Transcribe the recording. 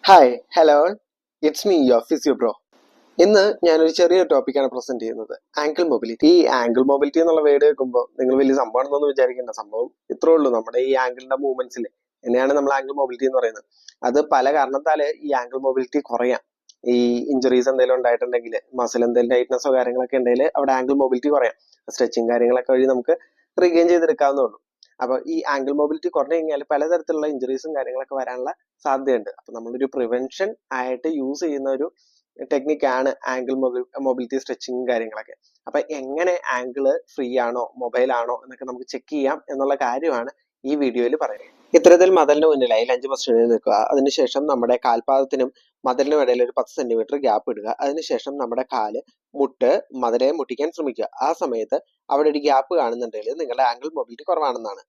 Hi hello it's me your physio bro. ഇന്ന് ഞാനൊരു ചെറിയ ടോപ്പിക്കാണ് പ്രസന്റ് ചെയ്യുന്നത്, ആംഗിൾ മൊബിലിറ്റി. ഈ ആംഗിൾ മൊബിലിറ്റി എന്നുള്ള വേർഡ് കേൾക്കുമ്പോൾ നിങ്ങൾ വലിയ സംഭവമാണെന്നൊന്നും വിചാരിക്കേണ്ട. സംഭവം ഇത്രേ ഉള്ളൂ. നമ്മുടെ ഈ ആംഗിളിന്റെ മൂവ്മെന്റ്സിൽ തന്നെയാണ് നമ്മൾ ആംഗിൾ മൊബിലിറ്റി എന്ന് പറയുന്നത്. അത് പല കാരണത്താൽ ഈ ആംഗിൾ മൊബിലിറ്റി കുറയാം. ഈ ഇഞ്ചുറീസ് എന്തെങ്കിലും ഉണ്ടായിട്ടുണ്ടെങ്കിൽ, മസിൽ എന്തെങ്കിലും ടൈറ്റ്നസോ കാര്യങ്ങളൊക്കെ ഉണ്ടെങ്കിൽ അവിടെ ആംഗിൾ മൊബിലിറ്റി കുറയാം. സ്ട്രെച്ചിങ് കാര്യങ്ങളൊക്കെ വഴി നമുക്ക് റീഗെയിൻ ചെയ്തെടുക്കാവുന്നേ ഉള്ളൂ. അപ്പൊ ഈ ആംഗിൾ മൊബിലിറ്റി കുറഞ്ഞു കഴിഞ്ഞാൽ പലതരത്തിലുള്ള ഇഞ്ചുറീസും കാര്യങ്ങളൊക്കെ വരാനുള്ള സാധ്യതയുണ്ട്. അപ്പൊ നമ്മളൊരു പ്രിവെൻഷൻ ആയിട്ട് യൂസ് ചെയ്യുന്ന ഒരു ടെക്നിക്കാണ് ആംഗിൾ മൊബിലിറ്റി സ്ട്രെച്ചിങ് കാര്യങ്ങളൊക്കെ. അപ്പൊ എങ്ങനെ ആംഗിള് ഫ്രീ ആണോ മൊബൈൽ ആണോ എന്നൊക്കെ നമുക്ക് ചെക്ക് ചെയ്യാം എന്നുള്ള കാര്യമാണ് ഈ വീഡിയോയിൽ പറയുന്നത്. ഇത്തരത്തിൽ മതിലിന് മുന്നിലായി ലഞ്ച് പൊസിഷനിൽ നിൽക്കുക. അതിനുശേഷം നമ്മുടെ കാൽപാദത്തിനും മതിലിനും ഇടയിൽ ഒരു 10 സെന്റിമീറ്റർ ഗ്യാപ്പ് ഇടുക. അതിനുശേഷം നമ്മുടെ കാല് മുട്ട് മതിലെ മുട്ടിക്കാൻ ശ്രമിക്കുക. ആ സമയത്ത് അവിടെ ഒരു ഗ്യാപ്പ് കാണുന്നുണ്ടെങ്കിൽ നിങ്ങളുടെ ആംഗിൾ മൊബിലിറ്റി കുറവാണെന്നാണ്.